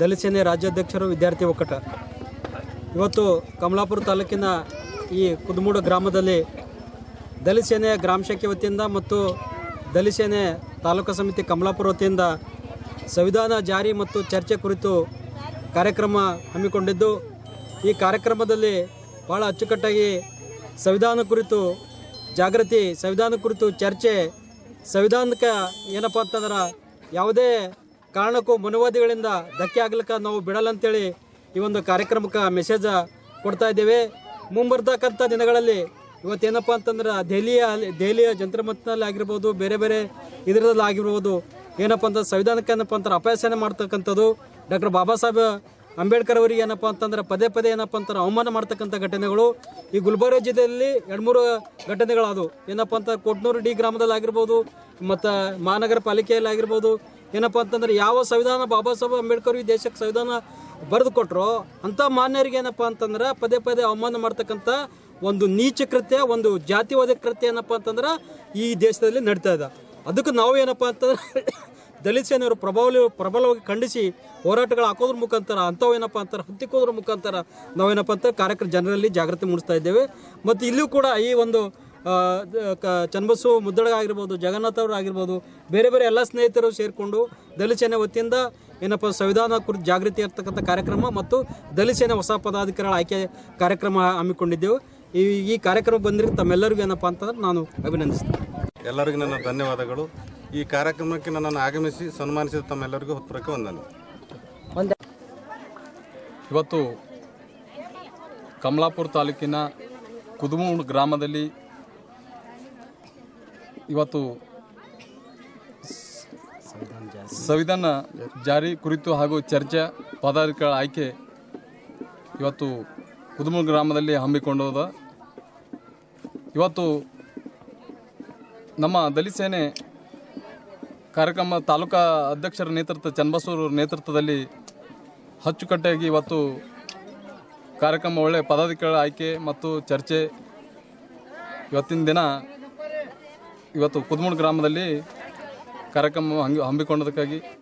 ದಲಿತ ಸೇನೆ ರಾಜ್ಯಾಧ್ಯಕ್ಷರು ವಿದ್ಯಾರ್ಥಿ ಒಕ್ಕೂಟ. ಇವತ್ತು ಕಮಲಾಪುರ ತಾಲೂಕಿನ ಈ ಕುದಮೂಡು ಗ್ರಾಮದಲ್ಲಿ ದಲಿತ ಸೇನೆಯ ಗ್ರಾಮ ಶಾಖೆ ವತಿಯಿಂದ ಮತ್ತು ದಲಿತ ಸೇನೆ ತಾಲೂಕು ಸಮಿತಿ ಕಮಲಾಪುರ ವತಿಯಿಂದ ಸಂವಿಧಾನ ಜಾರಿ ಮತ್ತು ಚರ್ಚೆ ಕುರಿತು ಕಾರ್ಯಕ್ರಮ ಹಮ್ಮಿಕೊಂಡಿದ್ದು, ಈ ಕಾರ್ಯಕ್ರಮದಲ್ಲಿ ಭಾಳ ಅಚ್ಚುಕಟ್ಟಾಗಿ ಸಂವಿಧಾನ ಕುರಿತು ಜಾಗೃತಿ, ಸಂವಿಧಾನ ಕುರಿತು ಚರ್ಚೆ, ಸಂವಿಧಾನಕ್ಕೆ ಏನಪ್ಪ ಅಂತಂದ್ರೆ ಯಾವುದೇ ಕಾರಣಕ್ಕೂ ಮನುವಾದಿಗಳಿಂದ ಧಕ್ಕೆ ಆಗ್ಲಿಕ್ಕೆ ನಾವು ಬಿಡಲ್ಲ ಅಂತೇಳಿ ಈ ಒಂದು ಕಾರ್ಯಕ್ರಮಕ್ಕೆ ಮೆಸೇಜ್ ಕೊಡ್ತಾ ಇದ್ದೇವೆ. ಮುಂಬರ್ತಕ್ಕಂಥ ದಿನಗಳಲ್ಲಿ ಇವತ್ತೇನಪ್ಪ ಅಂತಂದ್ರೆ ದೆಹಲಿಯ ಜಂತ್ರ ಮಂತ್ರದಲ್ಲಿ ಆಗಿರ್ಬೋದು, ಬೇರೆ ಬೇರೆ ಇದರಲ್ಲಿ ಆಗಿರ್ಬೋದು, ಏನಪ್ಪ ಅಂತಂದ್ರೆ ಸಂವಿಧಾನಕ್ಕೆ ಏನಪ್ಪ ಅಂತಾರೆ ಅಪಹಾಸ್ಯ ಮಾಡ್ತಕ್ಕಂಥದ್ದು, ಡಾಕ್ಟರ್ ಬಾಬಾ ಸಾಹೇಬ್ ಅಂಬೇಡ್ಕರ್ ಅವರಿಗೆ ಏನಪ್ಪ ಅಂತಂದ್ರೆ ಪದೇ ಪದೇ ಏನಪ್ಪ ಅಂತಾರೆ ಅವಮಾನ ಮಾಡ್ತಕ್ಕಂಥ ಘಟನೆಗಳು ಈ ಗುಲ್ಬರ್ಗ ಜಿಲ್ಲೆಯಲ್ಲಿ 2-3 ಘಟನೆಗಳಾದವು. ಏನಪ್ಪ ಅಂತ ಕೊಟ್ನೂರು ಡಿ ಗ್ರಾಮದಲ್ಲಿ ಆಗಿರ್ಬೋದು, ಮತ್ತು ಮಹಾನಗರ ಪಾಲಿಕೆಯಲ್ಲಿ ಆಗಿರ್ಬೋದು. ಏನಪ್ಪ ಅಂತಂದ್ರೆ ಯಾವ ಸಂವಿಧಾನ ಬಾಬಾ ಸಾಹೇಬ್ ಅಂಬೇಡ್ಕರ್ ಈ ದೇಶಕ್ಕೆ ಸಂವಿಧಾನ ಬರೆದು ಕೊಟ್ಟರು ಅಂಥ ಮಾನ್ಯರಿಗೆ ಏನಪ್ಪ ಅಂತಂದ್ರೆ ಪದೇ ಪದೇ ಅವಮಾನ ಮಾಡ್ತಕ್ಕಂಥ ಒಂದು ನೀಚ ಕೃತ್ಯ, ಒಂದು ಜಾತಿವಾದ ಕೃತ್ಯ ಏನಪ್ಪ ಅಂತಂದ್ರೆ ಈ ದೇಶದಲ್ಲಿ ನಡೀತಾ ಇದೆ. ಅದಕ್ಕೆ ನಾವು ಏನಪ್ಪ ಅಂತಂದ್ರೆ ದಲಿತ ಸೇನೆಯವರು ಪ್ರಬಲವಾಗಿ ಖಂಡಿಸಿ ಹೋರಾಟಗಳು ಹಾಕೋದ್ರ ಮುಖಾಂತರ ಅಂಥವು ಏನಪ್ಪ ಅಂತಾರೆ ಹತ್ತಿಕ್ಕೋದ್ರ ಮುಖಾಂತರ ನಾವೇನಪ್ಪ ಅಂತ ಕಾರ್ಯಕ್ರಮ ಜನರಲ್ಲಿ ಜಾಗೃತಿ ಮೂಡಿಸ್ತಾ ಇದ್ದೇವೆ. ಮತ್ತು ಇಲ್ಲಿಯೂ ಕೂಡ ಈ ಒಂದು ಚನ್ನಬಸವ ಮುದ್ದಳಗ ಆಗಿರ್ಬೋದು, ಜಗನ್ನಾಥ್ ಅವರು ಆಗಿರ್ಬೋದು, ಬೇರೆ ಬೇರೆ ಎಲ್ಲ ಸ್ನೇಹಿತರು ಸೇರಿಕೊಂಡು ದಲಿತ ಸೇನೆ ವತಿಯಿಂದ ಏನಪ್ಪ ಸಂವಿಧಾನ ಕುರಿತು ಜಾಗೃತಿ ಇರ್ತಕ್ಕಂಥ ಕಾರ್ಯಕ್ರಮ ಮತ್ತು ದಲಿತ ಸೇನೆ ಹೊಸ ಪದಾಧಿಕಾರಿಗಳ ಆಯ್ಕೆ ಕಾರ್ಯಕ್ರಮ ಹಮ್ಮಿಕೊಂಡಿದ್ದೆವು. ಈ ಕಾರ್ಯಕ್ರಮ ಬಂದರೆ ತಮ್ಮೆಲ್ಲರಿಗೂ ಏನಪ್ಪ ಅಂತಂದ್ರೆ ನಾನು ಅಭಿನಂದಿಸ್ತೇನೆ. ಎಲ್ಲರಿಗೂ ನನ್ನ ಧನ್ಯವಾದಗಳು. ಈ ಕಾರ್ಯಕ್ರಮಕ್ಕೆ ನನ್ನನ್ನು ಆಗಮಿಸಿ ಸನ್ಮಾನಿಸಿದ ತಮ್ಮೆಲ್ಲರಿಗೂ ಹೃತ್ಪೂರ್ವಕ ವಂದನೆ. ಇವತ್ತು ಕಮಲಾಪುರ ತಾಲೂಕಿನ ಕುದಮೂಡು ಗ್ರಾಮದಲ್ಲಿ ಇವತ್ತು ಸಂವಿಧಾನ ಜಾರಿ ಕುರಿತು ಹಾಗೂ ಚರ್ಚೆ ಪದಾಧಿಕಾರಿಗಳ ಆಯ್ಕೆ ಇವತ್ತು ಕುದಮೂಡು ಗ್ರಾಮದಲ್ಲಿ ಹಮ್ಮಿಕೊಂಡದ. ಇವತ್ತು ನಮ್ಮ ದಲಿತ ಸೇನೆ ಕಾರ್ಯಕ್ರಮ ತಾಲೂಕಾ ಅಧ್ಯಕ್ಷರ ನೇತೃತ್ವ ಚನ್ನಬಸವರ ನೇತೃತ್ವದಲ್ಲಿ ಅಚ್ಚುಕಟ್ಟಾಗಿ ಇವತ್ತು ಕಾರ್ಯಕ್ರಮ ಒಳ್ಳೆಯ ಪದಾಧಿಕಾರಿಗಳ ಆಯ್ಕೆ ಮತ್ತು ಚರ್ಚೆ ಇವತ್ತಿನ ದಿನ ಇವತ್ತು ಕುದಮೂಡು ಗ್ರಾಮದಲ್ಲಿ ಕಾರ್ಯಕ್ರಮ ಹಮ್ಮಿಕೊಂಡದಕ್ಕಾಗಿ